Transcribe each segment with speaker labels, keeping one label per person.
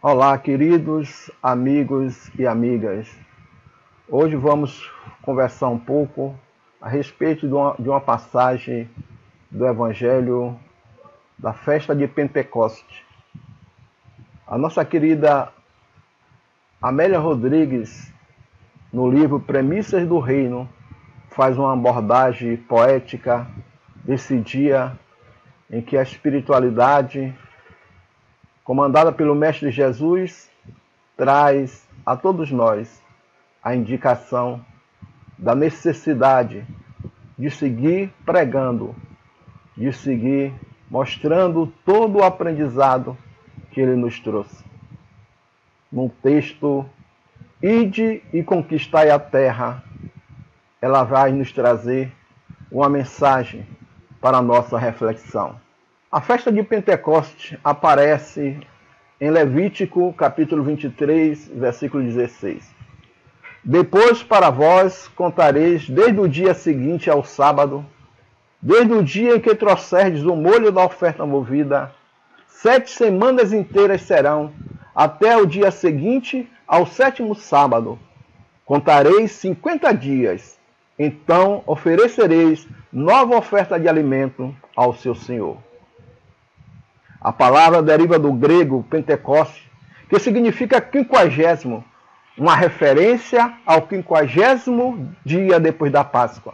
Speaker 1: Olá, queridos amigos e amigas. Hoje vamos conversar um pouco a respeito de uma passagem do Evangelho da festa de Pentecoste. A nossa querida Amélia Rodrigues, no livro Premissas do Reino, faz uma abordagem poética desse dia em que a espiritualidade, comandada pelo Mestre Jesus, traz a todos nós a indicação da necessidade de seguir pregando, de seguir mostrando todo o aprendizado que ele nos trouxe. No texto, Ide e conquistai a terra, ela vai nos trazer uma mensagem para a nossa reflexão. A festa de Pentecostes aparece em Levítico, capítulo 23, versículo 16. Depois para vós contareis desde o dia seguinte ao sábado, desde o dia em que trouxerdes o molho da oferta movida, 7 semanas inteiras serão, até o dia seguinte ao 7º sábado. Contareis 50 dias, então oferecereis nova oferta de alimento ao seu Senhor. A palavra deriva do grego Pentecoste, que significa 50º, uma referência ao 50º dia depois da Páscoa.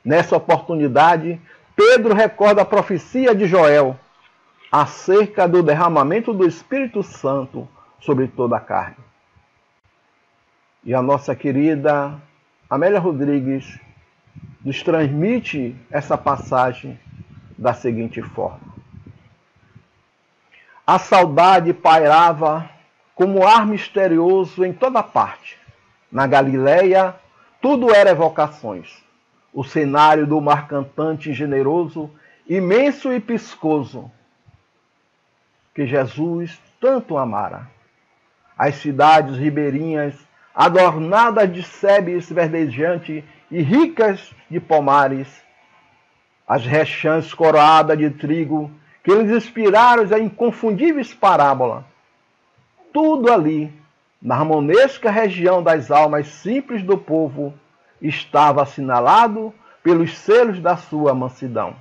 Speaker 1: Nessa oportunidade, Pedro recorda a profecia de Joel acerca do derramamento do Espírito Santo sobre toda a carne. E a nossa querida Amélia Rodrigues nos transmite essa passagem da seguinte forma. A saudade pairava como ar misterioso em toda parte. Na Galileia, tudo era evocações. O cenário do mar cantante e generoso, imenso e piscoso, que Jesus tanto amara. As cidades ribeirinhas, adornadas de sebes verdejantes e ricas de pomares, as rechãs coroadas de trigo, que lhes inspiraram as inconfundíveis parábolas. Tudo ali, na harmonesca região das almas simples do povo, estava assinalado pelos selos da sua mansidão.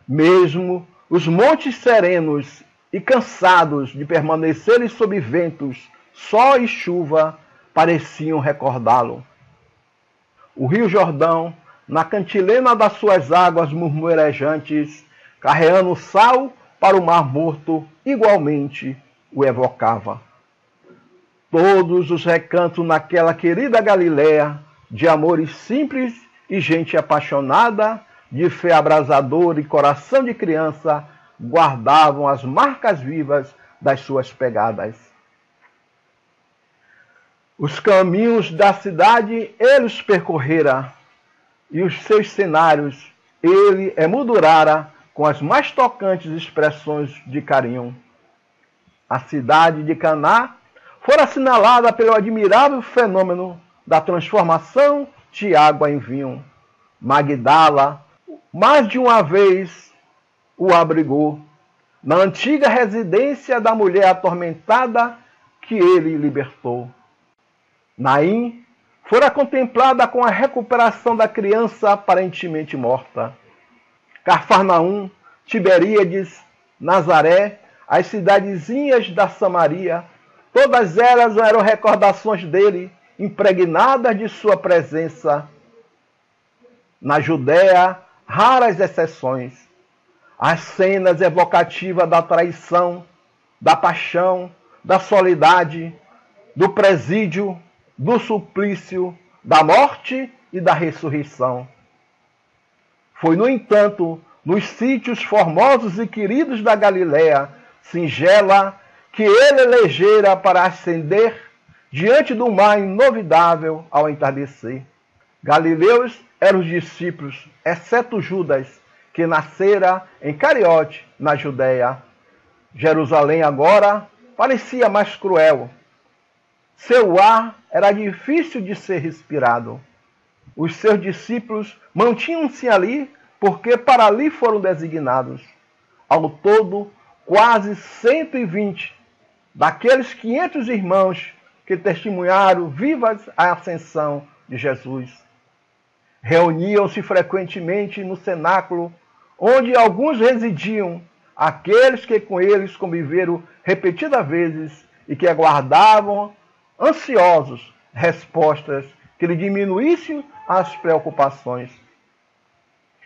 Speaker 1: Mesmo os montes serenos e cansados de permanecerem sob ventos, sol e chuva, pareciam recordá-lo. O rio Jordão, na cantilena das suas águas murmurejantes, carreando sal para o mar morto, igualmente o evocava. Todos os recantos naquela querida Galileia, de amores simples e gente apaixonada, de fé abrasadora e coração de criança, guardavam as marcas vivas das suas pegadas. Os caminhos da cidade ele os percorrera, e os seus cenários ele emoldurara com as mais tocantes expressões de carinho. A cidade de Caná fora assinalada pelo admirável fenômeno da transformação de água em vinho. Magdala, mais de uma vez, o abrigou na antiga residência da mulher atormentada que ele libertou. Naim fora contemplada com a recuperação da criança aparentemente morta. Cafarnaum, Tiberíades, Nazaré, as cidadezinhas da Samaria, todas elas eram recordações dele, impregnadas de sua presença. Na Judéia, raras exceções. As cenas evocativas da traição, da paixão, da soledade, do presídio, do suplício, da morte e da ressurreição. Foi, no entanto, nos sítios formosos e queridos da Galileia, singela, que ele elegera para ascender diante do mar inovidável ao entardecer. Galileus eram os discípulos, exceto Judas, que nascera em Cariote, na Judéia. Jerusalém agora parecia mais cruel. Seu ar era difícil de ser respirado. Os seus discípulos mantinham-se ali porque para ali foram designados. Ao todo, quase 120 daqueles 500 irmãos que testemunharam vivas a ascensão de Jesus. Reuniam-se frequentemente no cenáculo, onde alguns residiam, aqueles que com eles conviveram repetidas vezes e que aguardavam ansiosos respostas que lhe diminuíssem as preocupações.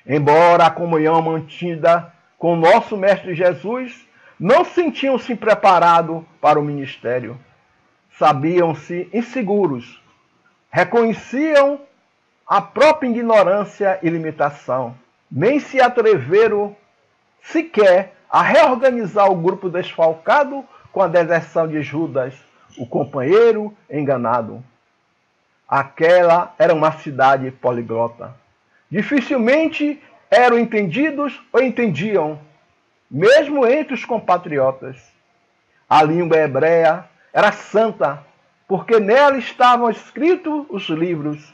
Speaker 1: Embora a comunhão mantida com nosso Mestre Jesus, não sentiam-se preparados para o ministério. Sabiam-se inseguros, reconheciam a própria ignorância e limitação. Nem se atreveram sequer a reorganizar o grupo desfalcado com a deserção de Judas, o companheiro enganado. Aquela era uma cidade poliglota. Dificilmente eram entendidos ou entendiam, mesmo entre os compatriotas. A língua hebreia era santa, porque nela estavam escritos os livros,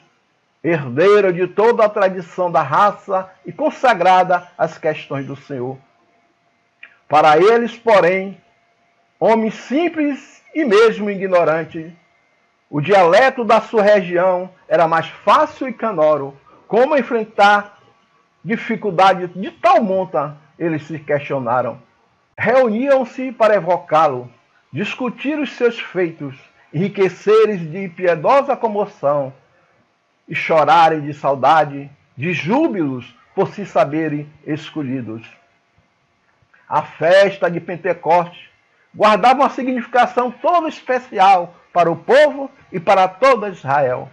Speaker 1: herdeira de toda a tradição da raça e consagrada às questões do Senhor. Para eles, porém, homens simples e mesmo ignorantes, o dialeto da sua região era mais fácil e canoro. Como enfrentar dificuldade de tal monta, eles se questionaram. Reuniam-se para evocá-lo, discutir os seus feitos, enriqueceres de piedosa comoção e chorarem de saudade, de júbilos por se saberem escolhidos. A festa de Pentecostes guardava uma significação toda especial para o povo e para todo Israel.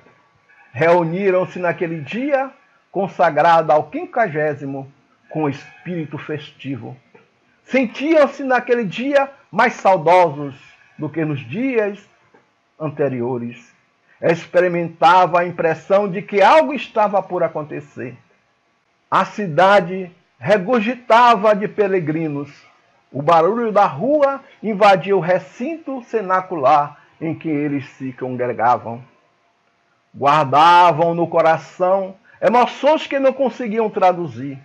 Speaker 1: Reuniram-se naquele dia, consagrado ao 50º, com espírito festivo. Sentiam-se naquele dia mais saudosos do que nos dias anteriores. Experimentava a impressão de que algo estava por acontecer. A cidade regurgitava de peregrinos. O barulho da rua invadia o recinto cenacular em que eles se congregavam. Guardavam no coração emoções que não conseguiam traduzir.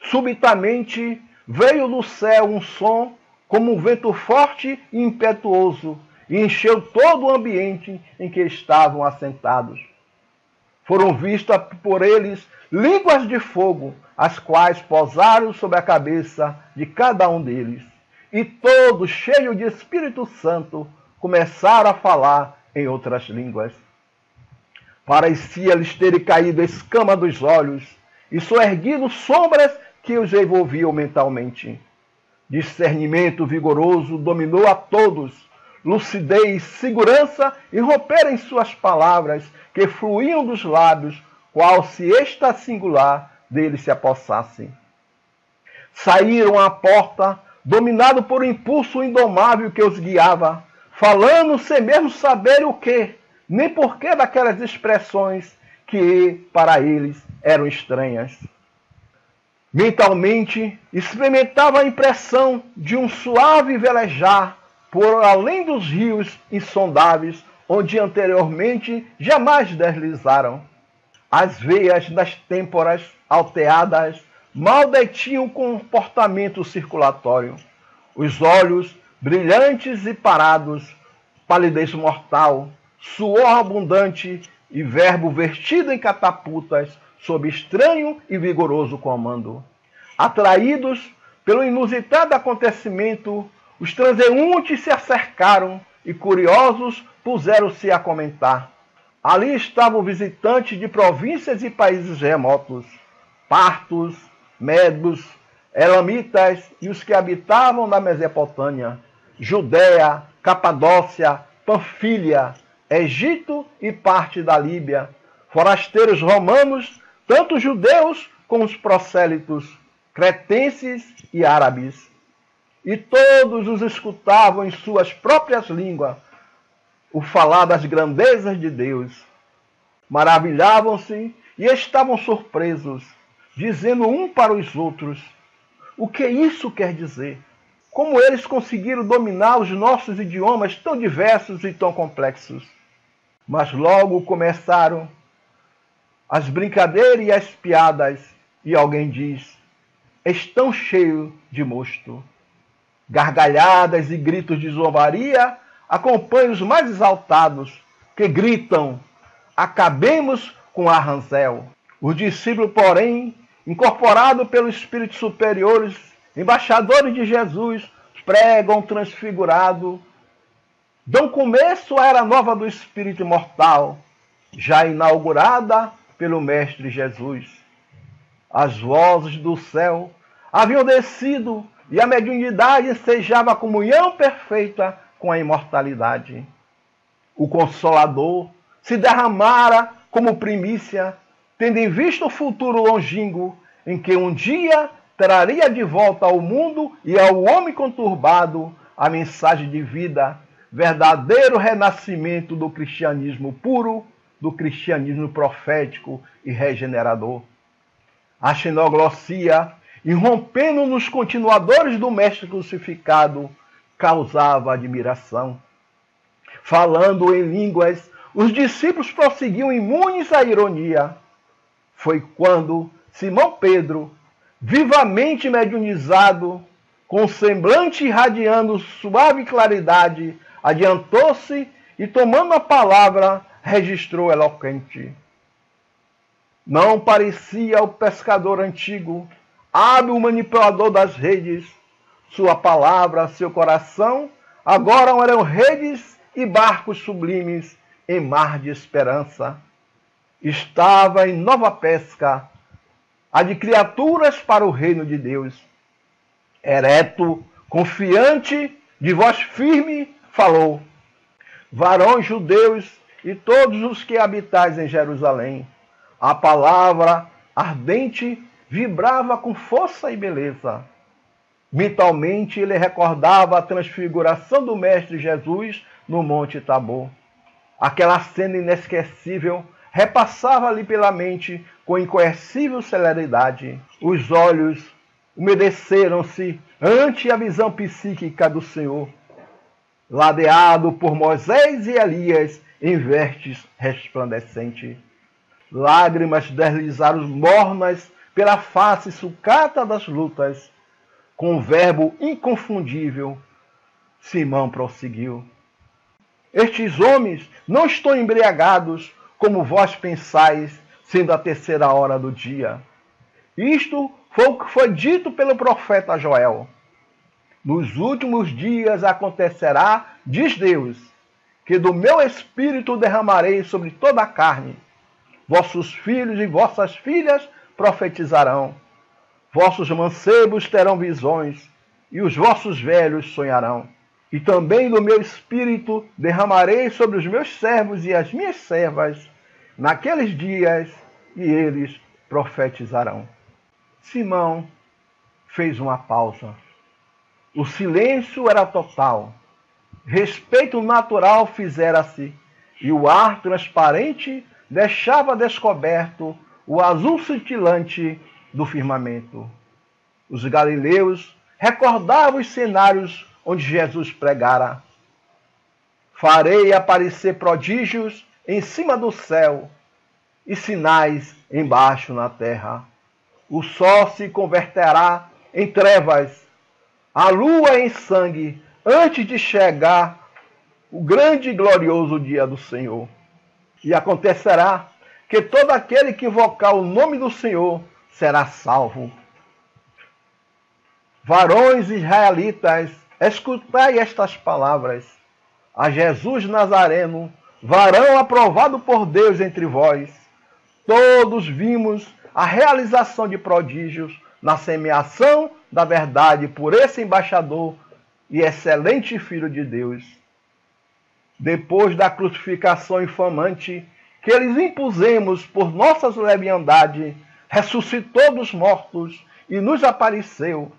Speaker 1: Subitamente veio do céu um som como um vento forte e impetuoso e encheu todo o ambiente em que estavam assentados. Foram vistas por eles línguas de fogo, as quais pousaram sobre a cabeça de cada um deles. E todos, cheios de Espírito Santo, começaram a falar em outras línguas. Parecia-lhes terem caído a escama dos olhos e soerguido sombras que os envolviam mentalmente. Discernimento vigoroso dominou a todos, lucidez, segurança irromperam em suas palavras, que fluíam dos lábios, qual se esta singular deles se apossasse. Saíram à porta, dominados por um impulso indomável que os guiava, falando sem mesmo saber o que, nem porquê daquelas expressões que para eles eram estranhas. Mentalmente, experimentava a impressão de um suave velejar por além dos rios insondáveis, onde anteriormente jamais deslizaram. As veias das têmporas alteadas mal detinham o comportamento circulatório. Os olhos brilhantes e parados, palidez mortal, suor abundante e verbo vertido em catapultas sob estranho e vigoroso comando. Atraídos pelo inusitado acontecimento, os transeuntes se acercaram e, curiosos, puseram-se a comentar. Ali estavam visitantes de províncias e países remotos, partos, medos, elamitas e os que habitavam na Mesopotâmia, Judéia, Capadócia, Panfilha, Egito e parte da Líbia, forasteiros romanos, tanto judeus como os prosélitos, cretenses e árabes. E todos os escutavam em suas próprias línguas o falar das grandezas de Deus. Maravilhavam-se e estavam surpresos, dizendo um para os outros: o que isso quer dizer? Como eles conseguiram dominar os nossos idiomas tão diversos e tão complexos? Mas logo começaram as brincadeiras e as piadas, e alguém diz: estão cheios de mosto. Gargalhadas e gritos de zombaria acompanham os mais exaltados, que gritam: acabemos com Arranzel. Os discípulos, porém, incorporados pelos espíritos superiores, embaixadores de Jesus, pregam transfigurado, dão começo à era nova do espírito imortal, já inaugurada pelo Mestre Jesus. As vozes do céu haviam descido e a mediunidade ensejava a comunhão perfeita com a imortalidade. O Consolador se derramara como primícia, tendo em vista o futuro longínquo, em que um dia traria de volta ao mundo e ao homem conturbado a mensagem de vida, verdadeiro renascimento do cristianismo puro, do cristianismo profético e regenerador. A xenoglossia, irrompendo nos continuadores do Mestre crucificado, causava admiração. Falando em línguas, os discípulos prosseguiam imunes à ironia. Foi quando Simão Pedro, vivamente mediunizado, com semblante irradiando suave claridade, adiantou-se e, tomando a palavra, registrou eloquente. Não parecia o pescador antigo, hábil manipulador das redes. Sua palavra, seu coração, agora eram redes e barcos sublimes em mar de esperança. Estava em nova pesca, a de criaturas para o reino de Deus. Ereto, confiante, de voz firme, falou: varões judeus e todos os que habitais em Jerusalém, a palavra ardente vibrava com força e beleza. Mentalmente ele recordava a transfiguração do Mestre Jesus no Monte Tabor. Aquela cena inesquecível repassava-lhe pela mente com incoercível celeridade. Os olhos umedeceram-se ante a visão psíquica do Senhor, ladeado por Moisés e Elias em vestes resplandecentes. Lágrimas deslizaram mornas pela face sucata das lutas. Com um verbo inconfundível, Simão prosseguiu: estes homens não estão embriagados, como vós pensais, sendo a terceira hora do dia. Isto foi o que foi dito pelo profeta Joel. Nos últimos dias acontecerá, diz Deus, que do meu espírito derramarei sobre toda a carne. Vossos filhos e vossas filhas profetizarão. Vossos mancebos terão visões, e os vossos velhos sonharão. E também do meu espírito derramarei sobre os meus servos e as minhas servas naqueles dias, e eles profetizarão. Simão fez uma pausa. O silêncio era total. Respeito natural fizera-se, e o ar transparente deixava descoberto o azul cintilante do firmamento. Os galileus recordavam os cenários onde Jesus pregara. Farei aparecer prodígios em cima do céu e sinais embaixo na terra. O sol se converterá em trevas, a lua em sangue, antes de chegar o grande e glorioso dia do Senhor. E acontecerá que todo aquele que invocar o nome do Senhor será salvo. Varões israelitas, escutai estas palavras. A Jesus Nazareno, varão aprovado por Deus entre vós, todos vimos a realização de prodígios na semeação da verdade por esse embaixador e excelente Filho de Deus. Depois da crucificação infamante que eles impusemos por nossas leviandades, ressuscitou dos mortos e nos apareceu,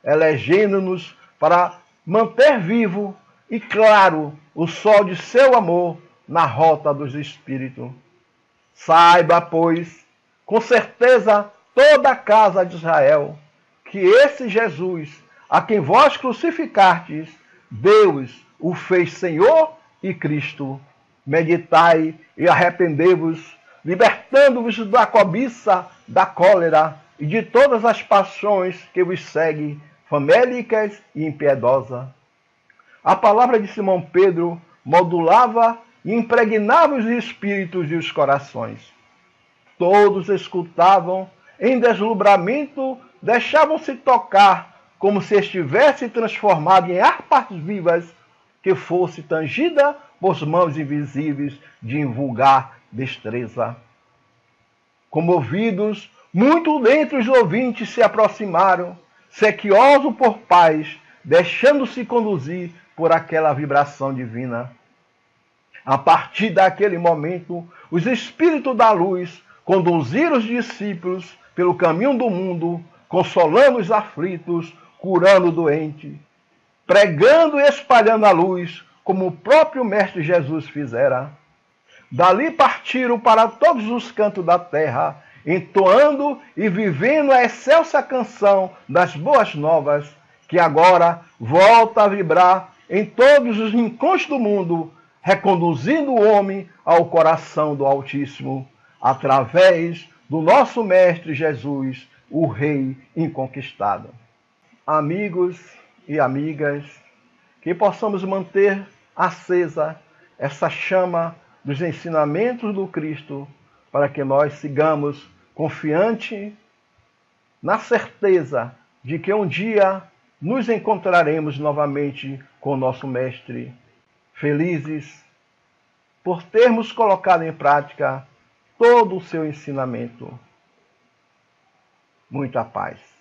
Speaker 1: elegendo-nos para manter vivo e claro o sol de seu amor na rota dos espíritos. Saiba, pois, com certeza toda a casa de Israel, que esse Jesus, a quem vós crucificastes, Deus o fez Senhor e Cristo. Meditai e arrependei-vos, libertando-vos da cobiça, da cólera e de todas as paixões que vos seguem, famélicas e impiedosa. A palavra de Simão Pedro modulava e impregnava os espíritos e os corações. Todos escutavam em deslumbramento, deixavam-se tocar, como se estivesse transformado em harpas vivas, que fosse tangida por mãos invisíveis de invulgar destreza. Comovidos, muito dentre os ouvintes se aproximaram, sequiosos por paz, deixando-se conduzir por aquela vibração divina. A partir daquele momento, os espíritos da luz conduziram os discípulos pelo caminho do mundo, consolando os aflitos, curando o doente, pregando e espalhando a luz, como o próprio Mestre Jesus fizera. Dali partiram para todos os cantos da terra, entoando e vivendo a excelsa canção das boas novas, que agora volta a vibrar em todos os rincões do mundo, reconduzindo o homem ao coração do Altíssimo, através do nosso Mestre Jesus, o Rei inconquistado. Amigos e amigas, que possamos manter acesa essa chama dos ensinamentos do Cristo, para que nós sigamos confiante na certeza de que um dia nos encontraremos novamente com o nosso Mestre, felizes por termos colocado em prática todo o seu ensinamento. Muita paz.